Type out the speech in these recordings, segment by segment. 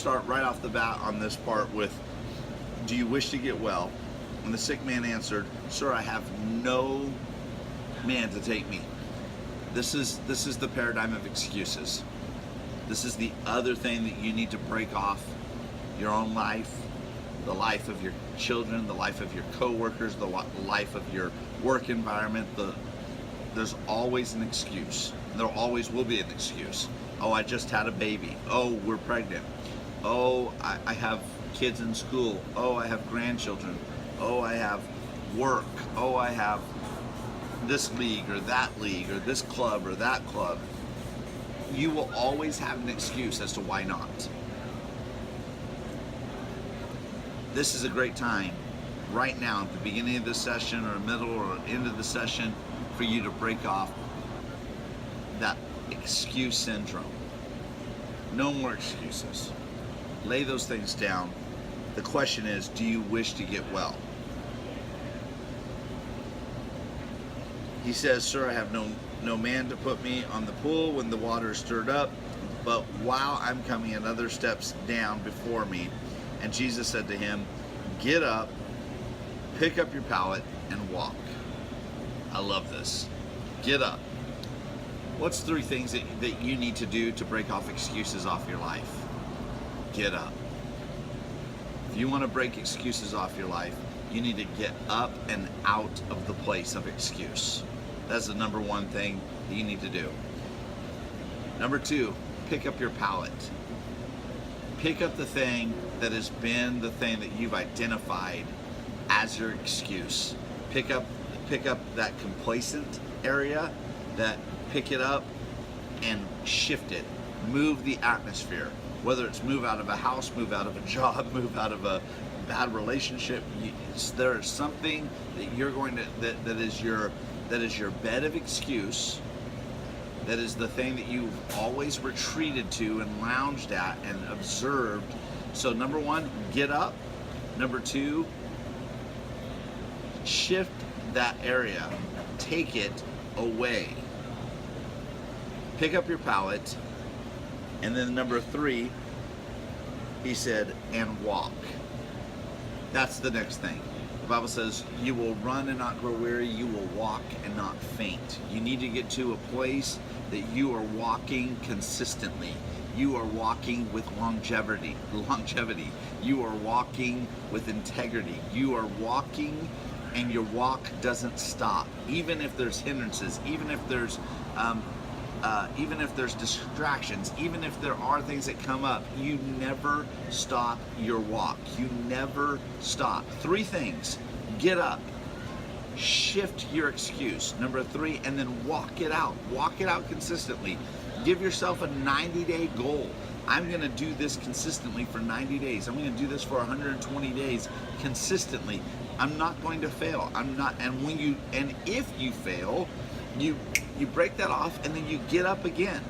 start right off the bat on this part with, do you wish to get well? And the sick man answered, Sir, I have no man to take me. This is the paradigm of excuses. This is the other thing that you need to break off your own life, the life of your children, the life of your co-workers, the life of your work environment. There's always an excuse. There always will be an excuse. Oh, I just had a baby. Oh, we're pregnant. Oh, I have kids in school. Oh, I have grandchildren. Oh, I have work. Oh, I have this league or this club or that club. You will always have an excuse as to why not. This is a great time right now at the beginning of the session or middle or end of the session for you to break off that excuse syndrome. No more excuses. Lay those things down. The question is, do you wish to get well? He says, Sir, I have no man to put me on the pool when the water is stirred up, but while I'm coming another steps down before me. And Jesus said to him, Get up, pick up your pallet, and walk. I love this. Get up. What's 3 things that you need to do to break off excuses off your life? Get up. If you want to break excuses off your life, you need to get up and out of the place of excuse. That's the number 1 thing that you need to do. Number 2, pick up your pallet. Pick up the thing that has been the thing that you've identified as your excuse. Pick up that complacent area, pick it up and shift it. Move the atmosphere. Whether it's move out of a house, move out of a job, move out of a bad relationship, there is something that you're going to that is your bed of excuse. That is the thing that you've always retreated to and lounged at and observed. So number 1, get up. Number 2, shift that area. Take it away. Pick up your pallet. And then number 3, he said, and walk. That's the next thing. The Bible says, you will run and not grow weary, you will walk and not faint. You need to get to a place that you are walking consistently. You are walking with longevity. You are walking with integrity. You are walking and your walk doesn't stop. Even if there's hindrances, even if there's distractions, even if there are things that come up, you never stop your walk. You never stop. 3 things. Get up. Shift your excuse. Number 3, and then walk it out. Walk it out consistently. Give yourself a 90-day goal. I'm going to do this consistently for 90 days. I'm going to do this for 120 days consistently. I'm not going to fail. And if you fail, you break that off and then you get up again.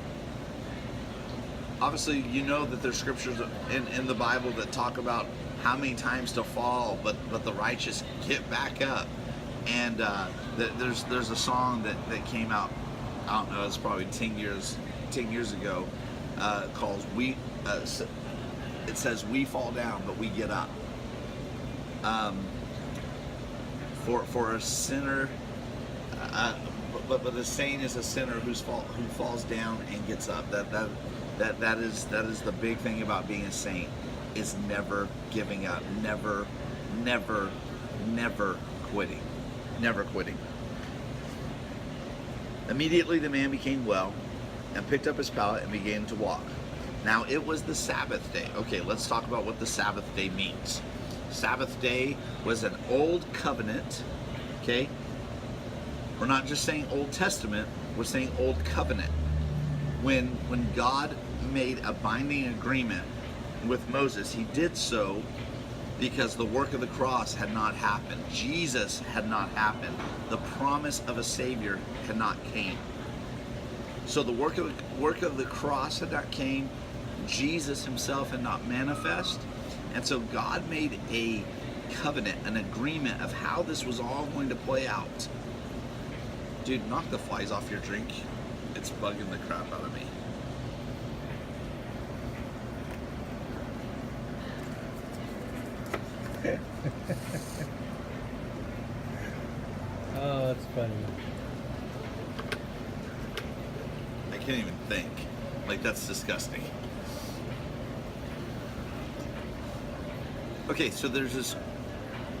Obviously, you know that there's scriptures in the Bible that talk about how many times to fall, but the righteous get back up. And there's a song that came out, I don't know, it's probably 10 years ago, called it says, we fall down, but we get up. For a sinner, but the saint is a sinner who falls down and gets up. That is the big thing about being a saint, is never giving up, never quitting. Never quitting. Immediately the man became well and picked up his pallet and began to walk. Now it was the Sabbath day. Okay, let's talk about what the Sabbath day means. Sabbath day was an old covenant. Okay, we're not just saying Old Testament, we're saying Old Covenant. When God made a binding agreement with Moses, he did so because the work of the cross had not happened. Jesus had not happened. The promise of a Savior had not came. So the work of the cross had not came. Jesus himself had not manifest. And so God made a covenant, an agreement of how this was all going to play out. Dude, knock the flies off your drink. It's bugging the crap out of me. Oh, that's funny. I can't even think. Like, that's disgusting. Okay, so there's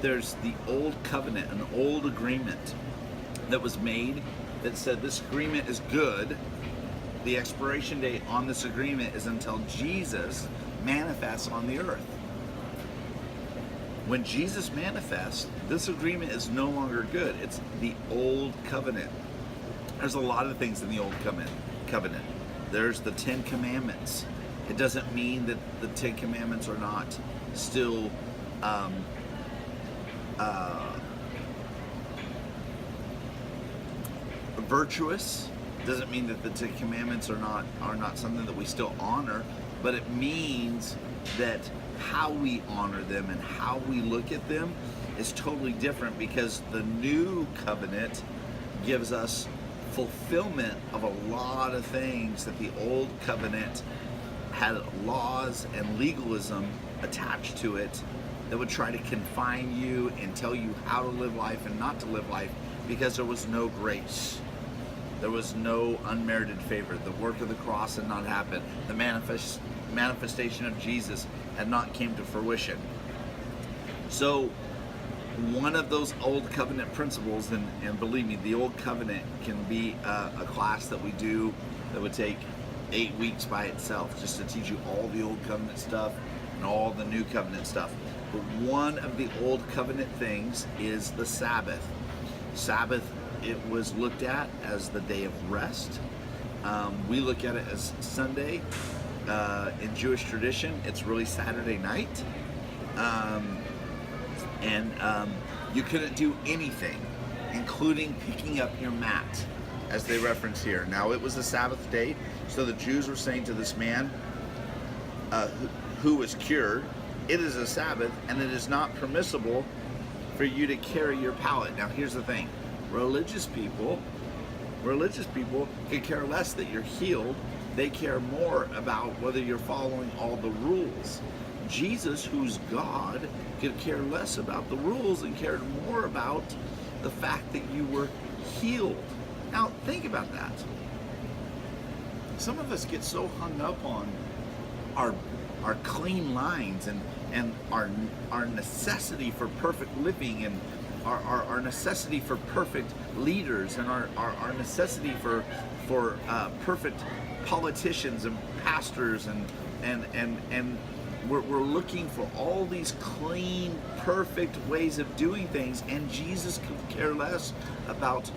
the old covenant, an old agreement that was made that said this agreement is good. The expiration date on this agreement is until Jesus manifests on the earth. When Jesus manifests, this agreement is no longer good. It's the old covenant. There's a lot of things in the old covenant. There's the 10 Commandments. It doesn't mean that the 10 Commandments are not still virtuous. Doesn't mean that the 10 Commandments are not something that we still honor, but it means that how we honor them and how we look at them is totally different, because the new covenant gives us fulfillment of a lot of things that the old covenant had laws and legalism attached to it that would try to confine you and tell you how to live life and not to live life, because there was no grace. There was no unmerited favor. The work of the cross had not happened. The manifestation of Jesus had not came to fruition. So one of those old covenant principles, and believe me, the old covenant can be a class that we do that would take 8 weeks by itself, just to teach you all the old covenant stuff and all the new covenant stuff. But one of the old covenant things is the Sabbath. Sabbath, it was looked at as the day of rest. We look at it as Sunday. In Jewish tradition, it's really Saturday night. You couldn't do anything, including picking up your mat, as they reference here. Now, it was a Sabbath day, so the Jews were saying to this man who was cured, it is a Sabbath, and it is not permissible for you to carry your pallet. Now, here's the thing. Religious people could care less that you're healed. They care more about whether you're following all the rules. Jesus, who's God, could care less about the rules and cared more about the fact that you were healed. Now, think about that. Some of us get so hung up on our clean lines and our necessity for perfect living, and our necessity for perfect leaders, and our necessity for perfect politicians and pastors, and we're looking for all these clean, perfect ways of doing things, and Jesus could care less about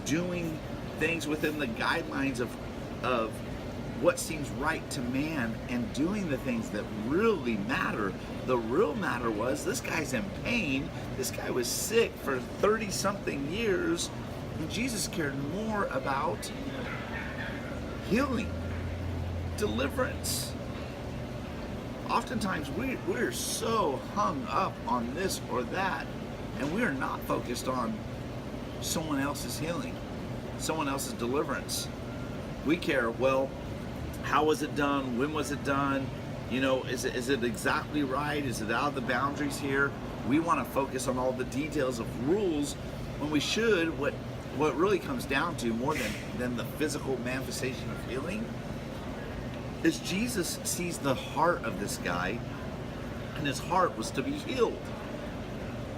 doing things within the guidelines of what seems right to man and doing the things that really matter. The real matter was, this guy's in pain. This guy was sick for 30-something years, and Jesus cared more about healing, deliverance. Oftentimes we're so hung up on this or that, and we're not focused on someone else's healing, someone else's deliverance. We care, well, how was it done? When was it done? You know, is it exactly right? Is it out of the boundaries here? We want to focus on all the details of rules, when we should. What really comes down to, more than the physical manifestation of healing, is Jesus sees the heart of this guy, and his heart was to be healed.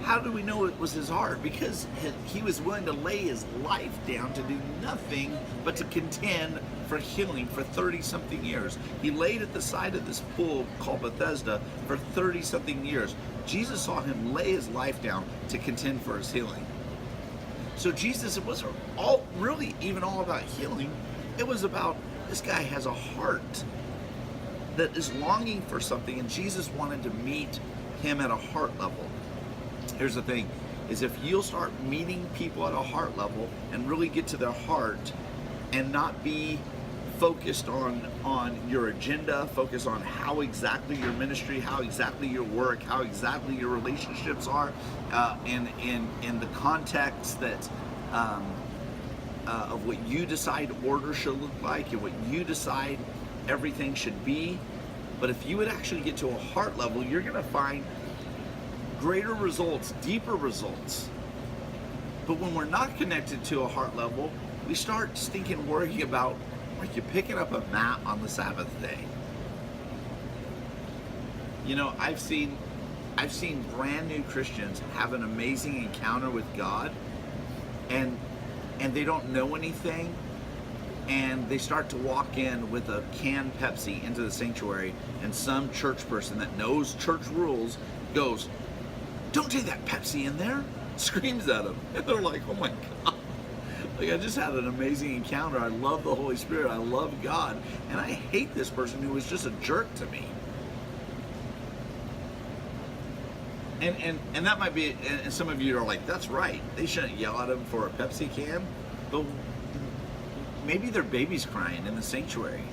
How do we know it was his heart? Because he was willing to lay his life down to do nothing but to contend for healing for 30-something years. He laid at the side of this pool called Bethesda for 30-something years. Jesus saw him lay his life down to contend for his healing. So Jesus, it wasn't really even all about healing. It was about, this guy has a heart that is longing for something, and Jesus wanted to meet him at a heart level. Here's the thing, is if you'll start meeting people at a heart level and really get to their heart, and not be focused on your agenda, focus on how exactly your ministry, how exactly your work, how exactly your relationships are, in the context that of what you decide order should look like, and what you decide everything should be. But if you would actually get to a heart level, you're going to find greater results, deeper results. But when we're not connected to a heart level, we start stinking worrying about, like, you picking up a mat on the Sabbath day. You know, I've seen brand new Christians have an amazing encounter with God, and they don't know anything, and they start to walk in with a canned Pepsi into the sanctuary, and some church person that knows church rules goes, "Don't take that Pepsi in there," screams at them, and they're like, "Oh my God, like, I just had an amazing encounter. I love the Holy Spirit, I love God, and I hate this person who was just a jerk to me." And that might be, and some of you are like, "That's right, they shouldn't yell at him for a Pepsi can," but maybe their baby's crying in the sanctuary,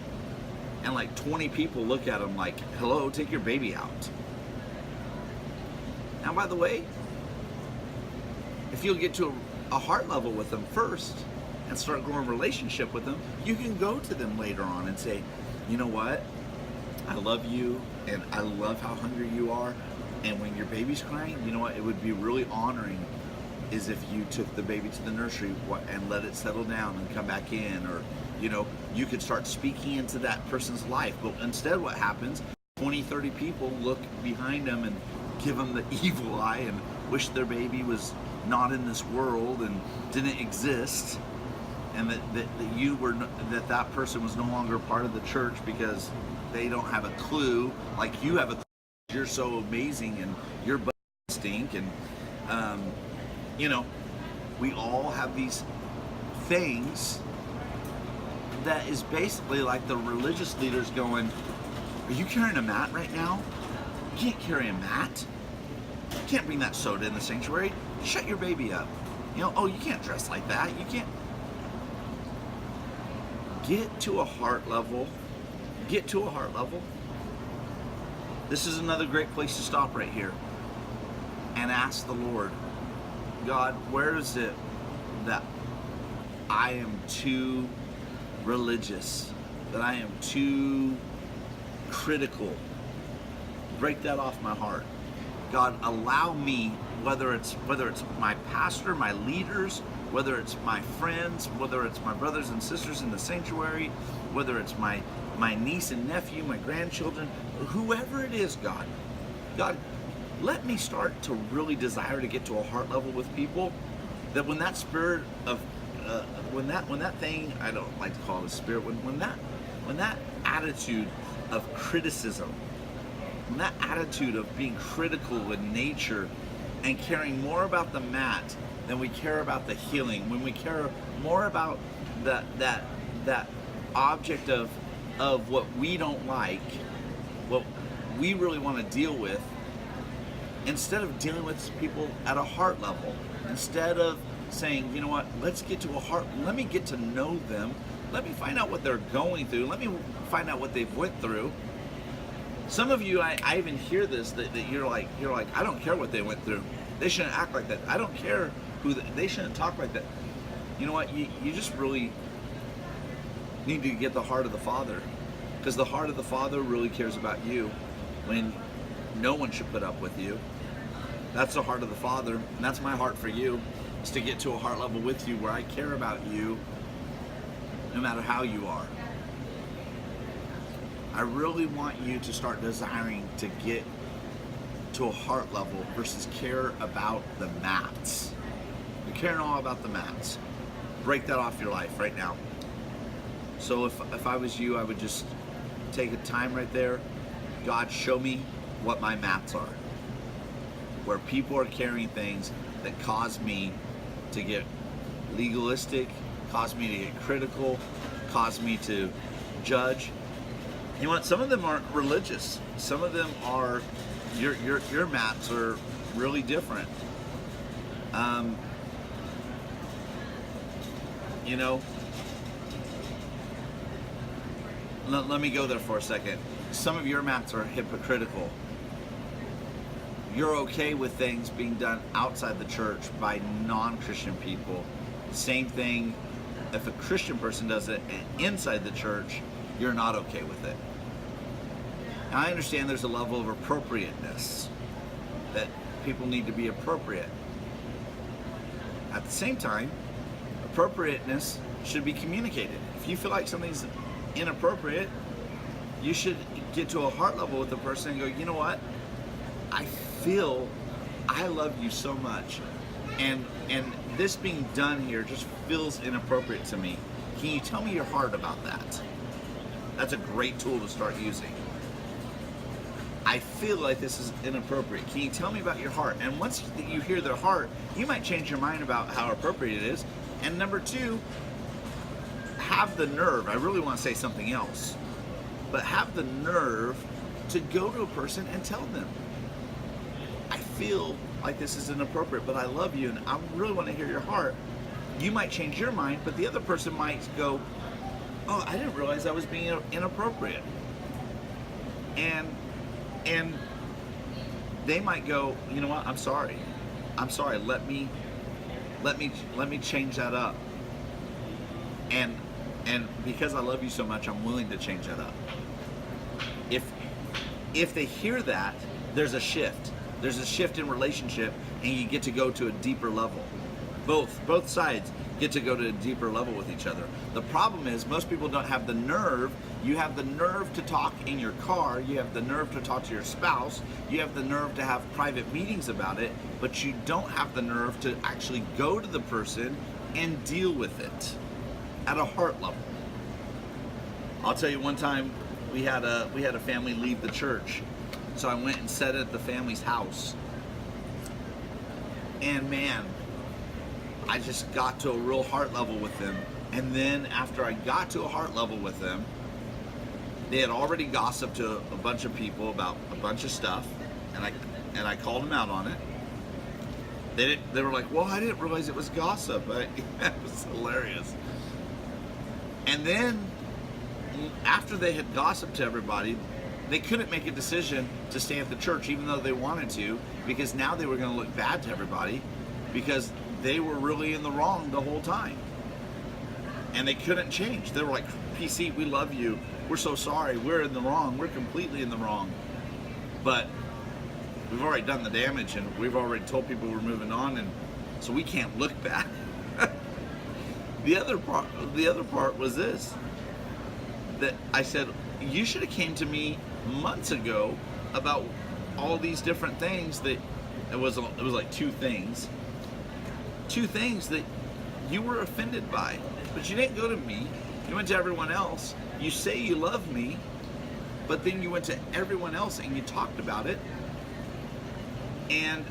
and like 20 people look at them like, "Hello, take your baby out." Now, by the way, if you'll get to a heart level with them first and start growing a relationship with them, you can go to them later on and say, "You know what? I love you, and I love how hungry you are. And when your baby's crying, you know what? It would be really honoring is if you took the baby to the nursery and let it settle down and come back in." Or, you know, you could start speaking into that person's life. But instead, what happens? 20, 30 people look behind them and give them the evil eye and wish their baby was not in this world and didn't exist, and that person was no longer part of the church because they don't have a clue like you have a clue. You're so amazing and your butt stink, and you know, we all have these things that is basically like the religious leaders going, "Are you carrying a mat right now? You can't carry a mat. You can't bring that soda in the sanctuary. Shut your baby up. You know, oh, you can't dress like that. You can't." Get to a heart level. Get to a heart level. This is another great place to stop right here and ask the Lord, "God, where is it that I am too religious, that I am too critical? Break that off my heart. God, allow me, whether it's my pastor, my leaders, whether it's my friends, whether it's my brothers and sisters in the sanctuary, whether it's my niece and nephew, my grandchildren, whoever it is, God, let me start to really desire to get to a heart level with people, that when that spirit of when that thing, I don't like to call it a spirit, when that attitude of criticism, when that attitude of being critical in nature and caring more about the mat than we care about the healing, when we care more about that object of what we don't like, what we really want to deal with, instead of dealing with people at a heart level, instead of saying, "You know what, let's get to a heart, let me get to know them, let me find out what they're going through, let me find out what they've went through." Some of you, I even hear this, that you're like, "I don't care what they went through. They shouldn't act like that. I don't care they shouldn't talk like that." You know what, you just really need to get the heart of the Father, because the heart of the Father really cares about you when no one should put up with you. That's the heart of the Father, and that's my heart for you, is to get to a heart level with you where I care about you no matter how you are. I really want you to start desiring to get to a heart level versus care about the mats. You're caring all about the mats. Break that off your life right now. So if I was you, I would just take a time right there. God, show me what my mats are, where people are carrying things that cause me to get legalistic, cause me to get critical, cause me to judge. You know what? Some of them aren't religious. Some of them are, your mats are really different. You know, let me go there for a second. Some of your mats are hypocritical. You're okay with things being done outside the church by non-Christian people. Same thing, if a Christian person does it inside the church, you're not okay with it. Now, I understand there's a level of appropriateness, that people need to be appropriate. At the same time, appropriateness should be communicated. If you feel like something's inappropriate, you should get to a heart level with the person and go, you know what? I feel I love you so much, and this being done here just feels inappropriate to me. Can you tell me your heart about that? That's a great tool to start using. I feel like this is inappropriate. Can you tell me about your heart? And once you hear their heart, you might change your mind about how appropriate it is. And number two, have the nerve, I really want to say something else, but have the nerve to go to a person and tell them, I feel like this is inappropriate, but I love you and I really want to hear your heart. You might change your mind, but the other person might go, oh, I didn't realize I was being inappropriate. And they might go, you know what, I'm sorry. Let me change that up. And because I love you so much, I'm willing to change that up. If they hear that, there's a shift. There's a shift in relationship, and you get to go to a deeper level. Both sides get to go to a deeper level with each other. The problem is most people don't have the nerve. You have the nerve to talk in your car, you have the nerve to talk to your spouse, you have the nerve to have private meetings about it, but you don't have the nerve to actually go to the person and deal with it at a heart level. I'll tell you, one time we had a family leave the church, so I went and sat at the family's house, and man, I just got to a real heart level with them. And then after I got to a heart level with them, they had already gossiped to a bunch of people about a bunch of stuff, and I called them out on it. They were like, well, I didn't realize it was gossip. It was hilarious. And then after they had gossiped to everybody, they couldn't make a decision to stay at the church even though they wanted to, because now they were going to look bad to everybody because they were really in the wrong the whole time. And they couldn't change. They were like, PC, we love you. We're so sorry. We're in the wrong. We're completely in the wrong. But we've already done the damage, and we've already told people we're moving on, and so we can't look back. The other part was this, that I said, you should have came to me months ago about all these different things that it was like two things that you were offended by, but you didn't go to me. You went to everyone else. You say you love me, but then you went to everyone else and you talked about it, and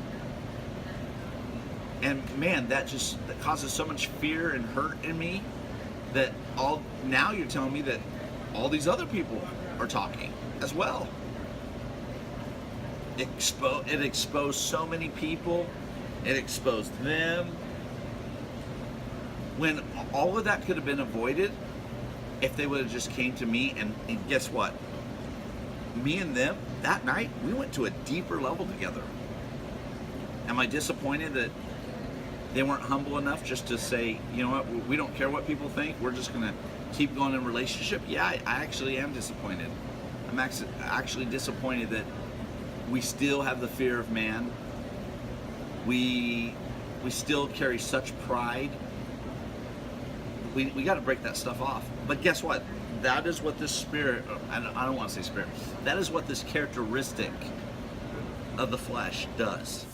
man, that causes so much fear and hurt in me that now you're telling me that all these other people are talking as well. It exposed so many people. It exposed them. When all of that could have been avoided if they would have just came to me, and guess what? Me and them, that night, we went to a deeper level together. Am I disappointed that they weren't humble enough just to say, you know what, we don't care what people think, we're just going to keep going in relationship? Yeah, I actually am disappointed. I'm actually disappointed that we still have the fear of man. We still carry such pride. We got to break that stuff off. But guess what? That is what this spirit, I don't want to say spirit, that is what this characteristic of the flesh does.